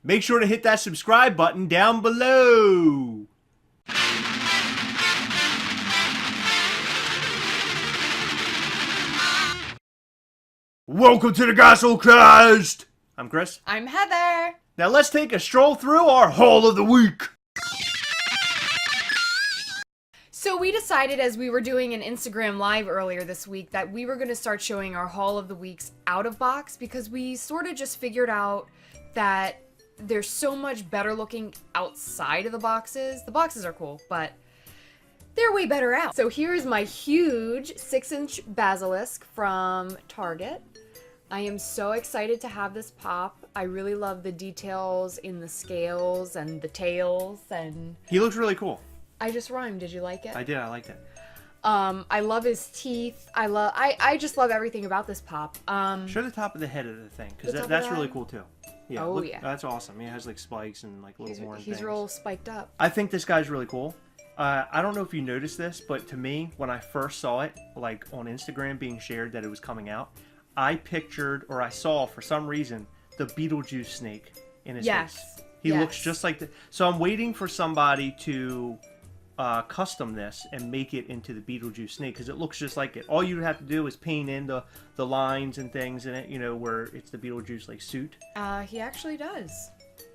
make sure to hit that subscribe button down below. Welcome to the Gasselcast! I'm Chris. I'm Heather. Now let's take a stroll through our haul of the week. So we decided as we were doing an Instagram live earlier this week that we were going to start showing our haul of the weeks out of box because we sort of just figured out that there's so much better looking outside of the boxes. The boxes are cool, but they're way better out. So here's my huge 6-inch basilisk from Target. I am so excited to have this pop. I really love the details in the scales and the tails, and He looks really cool. I just rhymed. Did you like it? I did. I liked it. I love his teeth. I just love everything about this pop. Show the top of the head of the thing, because The top of that's the really head? cool too. Yeah, Oh, look, yeah. that's awesome. He has like spikes and like little horn He's things. real spiked up. I think this guy's really cool. I don't know if you noticed this, but to me, when I first saw it, like on Instagram being shared that it was coming out, I pictured, or I saw for some reason, the Beetlejuice snake in his face. He looks just like the. So I'm waiting for somebody to custom this and make it into the Beetlejuice snake, because it looks just like it. All you have to do is paint in the lines and things in it, you know, where it's the Beetlejuice like suit. He actually does.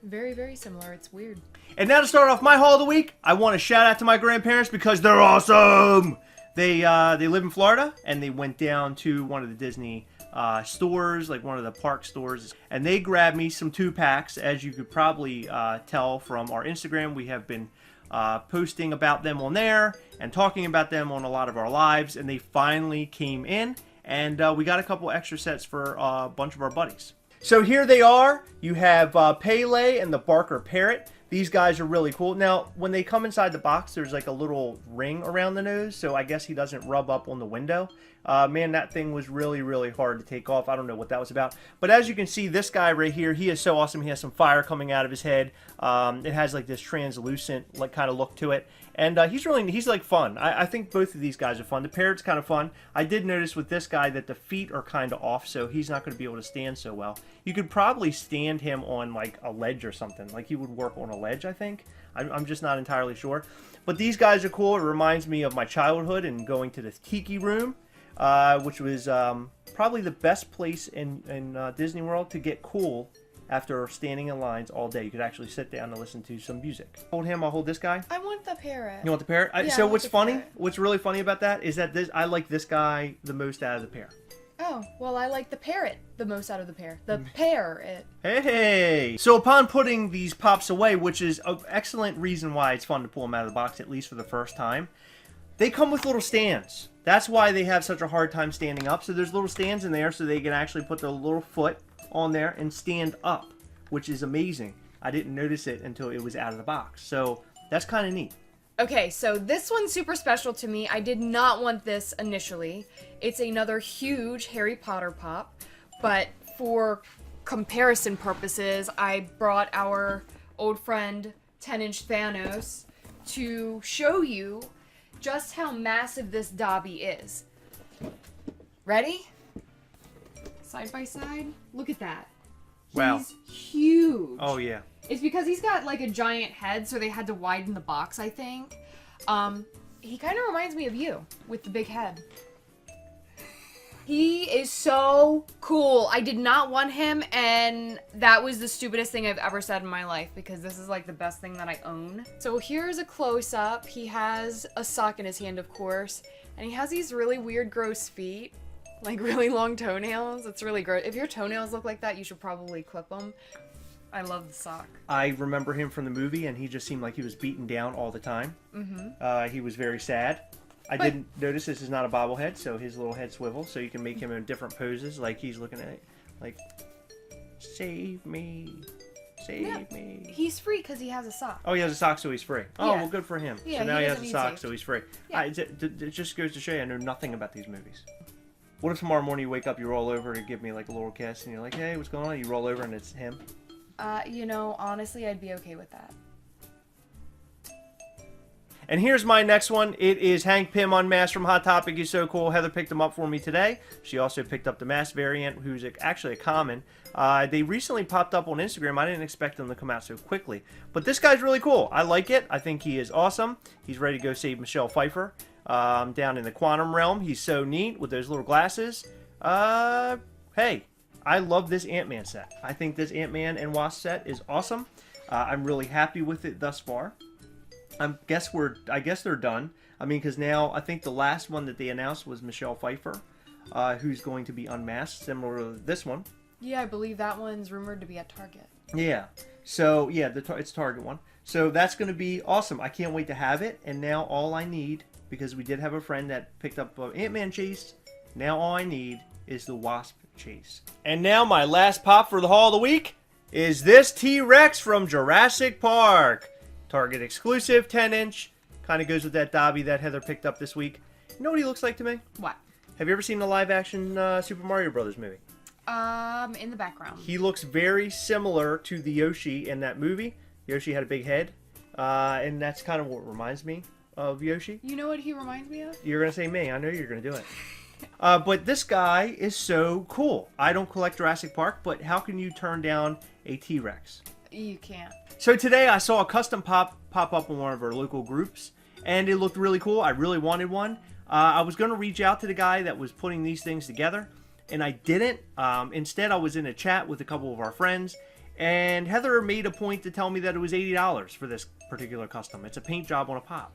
Very, very similar. It's weird. And now to start off my haul of the week, I want to shout out to my grandparents because they're awesome. They live in Florida, and they went down to one of the Disney stores, like one of the park stores, and they grabbed me some 2-packs. As you could probably tell from our Instagram, we have been posting about them on there and talking about them on a lot of our lives, and they finally came in, and we got a couple extra sets for a bunch of our buddies. So here they are. You have Pele and the Barker Parrot. These guys are really cool. Now, when they come inside the box, there's like a little ring around the nose, so I guess he doesn't rub up on the window. Man, that thing was really, really hard to take off. I don't know what that was about. But as you can see, this guy right here, he is so awesome. He has some fire coming out of his head. It has like this translucent like kind of look to it. And he's like fun. I think both of these guys are fun. The Parrot's kind of fun. I did notice with this guy that the feet are kind of off, so he's not going to be able to stand so well. You could probably stand him on like a ledge or something. Like he would work on a ledge, I think. I'm just not entirely sure. But these guys are cool. It reminds me of my childhood and going to the Tiki Room, which was probably the best place in Disney World to get cool after standing in lines all day. You could actually sit down and listen to some music. Hold him, I'll hold this guy. I want the parrot. You want the parrot? Yeah, So I want what's the funny, parrot. what's really funny about that is that I like this guy the most out of the pair. Oh, well, I like the parrot the most out of the pair. The parrot. Hey! So upon putting these pops away, which is an excellent reason why it's fun to pull them out of the box, at least for the first time, they come with little stands. That's why they have such a hard time standing up. So there's little stands in there so they can actually put their little foot on there and stand up, which is amazing. I didn't notice it until it was out of the box. So that's kind of neat. Okay, so this one's super special to me. I did not want this initially. It's another huge Harry Potter pop, but for comparison purposes, I brought our old friend 10-inch Thanos to show you just how massive this Dobby is. Ready? Side by side? Look at that. Wow. He's huge. Oh, yeah. It's because he's got like a giant head, so they had to widen the box, I think. He kind of reminds me of you with the big head. He is so cool. I did not want him, and that was the stupidest thing I've ever said in my life because this is like the best thing that I own. So here's a close-up. He has a sock in his hand, of course, and he has these really weird, gross feet. Like really long toenails. It's really gross. If your toenails look like that, you should probably clip them. I love the sock. I remember him from the movie, and he just seemed like he was beaten down all the time. Mm-hmm. He was very sad. I didn't notice this is not a bobblehead, so his little head swivels, so you can make him in different poses, like he's looking at it, like, save me, save me. He's free because he has a sock. Oh, he has a sock, so he's free. Oh, Yeah. well, good for him. Yeah, so now he he has doesn't a need sock, to. so he's free. Yeah. It just goes to show you I know nothing about these movies. What if tomorrow morning you wake up, you roll over and give me like a little kiss, and you're like, hey, what's going on? You roll over and it's him? You know, honestly, I'd be okay with that. And here's my next one. It is Hank Pym Unmasked from Hot Topic. He's so cool. Heather picked him up for me today. She also picked up the masked variant, who's actually a common. They recently popped up on Instagram. I didn't expect them to come out so quickly. But this guy's really cool. I like it. I think he is awesome. He's ready to go save Michelle Pfeiffer down in the quantum realm. He's so neat with those little glasses. Hey, I love this Ant-Man set. I think this Ant-Man and Wasp set is awesome. I'm really happy with it thus far. I guess they're done. I mean, because now I think the last one that they announced was Michelle Pfeiffer, who's going to be unmasked, similar to this one. Yeah, I believe that one's rumored to be at Target. Yeah. So yeah, it's Target one. So that's going to be awesome. I can't wait to have it. And now all I need, because we did have a friend that picked up Ant-Man chase, now all I need is the Wasp chase. And now my last pop for the haul of the week is this T-Rex from Jurassic Park. Target exclusive, 10-inch. Kind of goes with that Dobby that Heather picked up this week. You know what he looks like to me? What? Have you ever seen the live-action Super Mario Brothers movie? In the background. He looks very similar to the Yoshi in that movie. Yoshi had a big head, and that's kind of what reminds me of Yoshi. You know what he reminds me of? You're going to say me. I know you're going to do it. But this guy is so cool. I don't collect Jurassic Park, but how can you turn down a T-Rex? You can't. So today I saw a custom pop up in one of our local groups, and it looked really cool. I really wanted one. I was going to reach out to the guy that was putting these things together, and I didn't. Instead, I was in a chat with a couple of our friends, and Heather made a point to tell me that it was $80 for this particular custom. It's a paint job on a pop.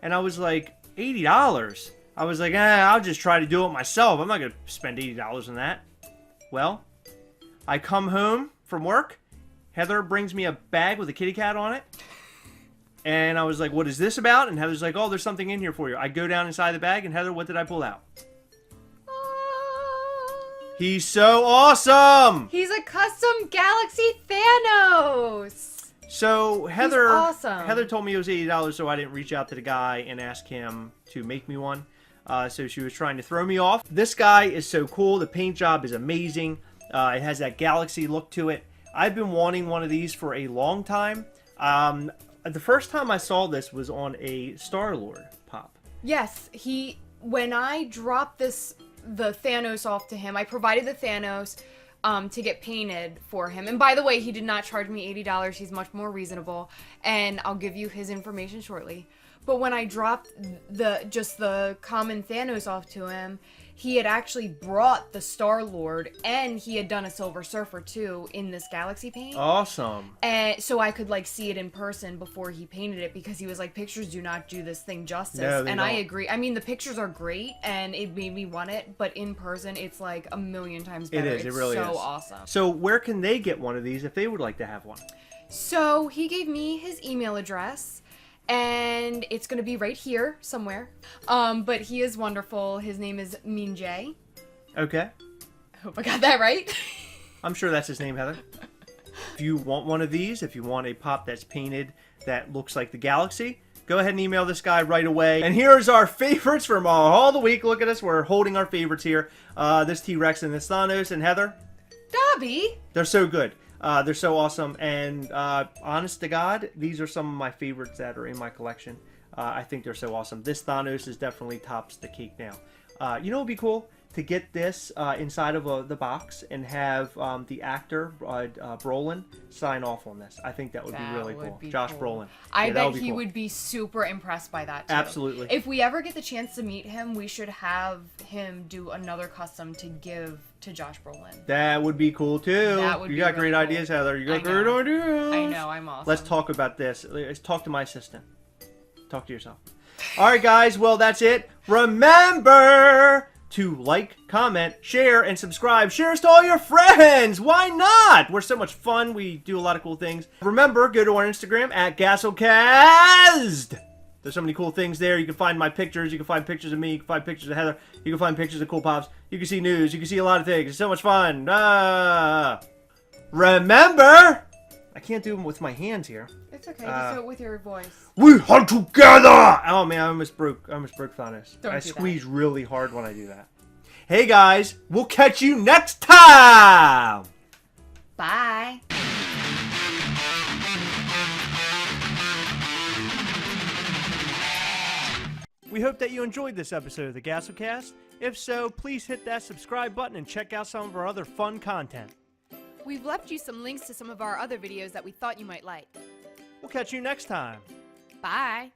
And I was like, $80? I was like, I'll just try to do it myself. I'm not going to spend $80 on that. Well, I come home from work. Heather brings me a bag with a kitty cat on it. And I was like, what is this about? And Heather's like, oh, there's something in here for you. I go down inside the bag, and Heather, what did I pull out? He's so awesome! He's a custom Galaxy Thanos! So Heather, awesome. Heather told me it was $80, so I didn't reach out to the guy and ask him to make me one. So she was trying to throw me off. This guy is so cool. The paint job is amazing. It has that Galaxy look to it. I've been wanting one of these for a long time. The first time I saw this was on a Star-Lord pop. Yes, when I dropped the Thanos off to him, I provided the Thanos to get painted for him. And by the way, he did not charge me $80. He's much more reasonable. And I'll give you his information shortly. But when I dropped the common Thanos off to him, he had actually brought the Star-Lord, and he had done a Silver Surfer too in this Galaxy paint. Awesome. And so I could see it in person before he painted it, because he was like, pictures do not do this thing justice. No, they and don't. I agree. I mean, the pictures are great, and it made me want it, but in person, it's like a million times better. It is. It really is. So awesome. So where can they get one of these if they would like to have one? So he gave me his email address, and it's going to be right here somewhere. But he is wonderful. His name is Minjay. Okay. I hope I got that right. I'm sure that's his name, Heather. If you want one of these, if you want a pop that's painted that looks like the Galaxy, go ahead and email this guy right away. And here's our favorites from all the week. Look at us. We're holding our favorites here. This T-Rex and this Thanos. And Heather? Dobby. They're so good. They're so awesome, and honest to God, these are some of my favorites that are in my collection. I think they're so awesome. This Thanos is definitely tops the cake now. You know what would be cool? To get this inside of the box and have the actor, Brolin, sign off on this. I think that would be really cool. Josh Brolin. I bet he would be super impressed by that, too. Absolutely. If we ever get the chance to meet him, we should have him do another custom to give to Josh Brolin. That would be cool, too. That would you be got really great cool. ideas, Heather. You got I know. great ideas. I know, I'm awesome. Let's talk about this. Let's talk to my assistant. Talk to yourself. All right, guys. Well, that's it. Remember to like, comment, share, and subscribe. Share us to all your friends. Why not? We're so much fun. We do a lot of cool things. Remember, go to our Instagram at Gasselcast. There's so many cool things there. You can find my pictures. You can find pictures of me. You can find pictures of Heather. You can find pictures of Cool Pops. You can see news. You can see a lot of things. It's so much fun. Remember, I can't do them with my hands here. It's okay. Just do it with your voice. We hunt together! Oh man, I almost broke Thanos. Don't I do squeeze really hard when I do that. Hey guys, we'll catch you next time! Bye. We hope that you enjoyed this episode of the GassoCast. If so, please hit that subscribe button and check out some of our other fun content. We've left you some links to some of our other videos that we thought you might like. We'll catch you next time. Bye!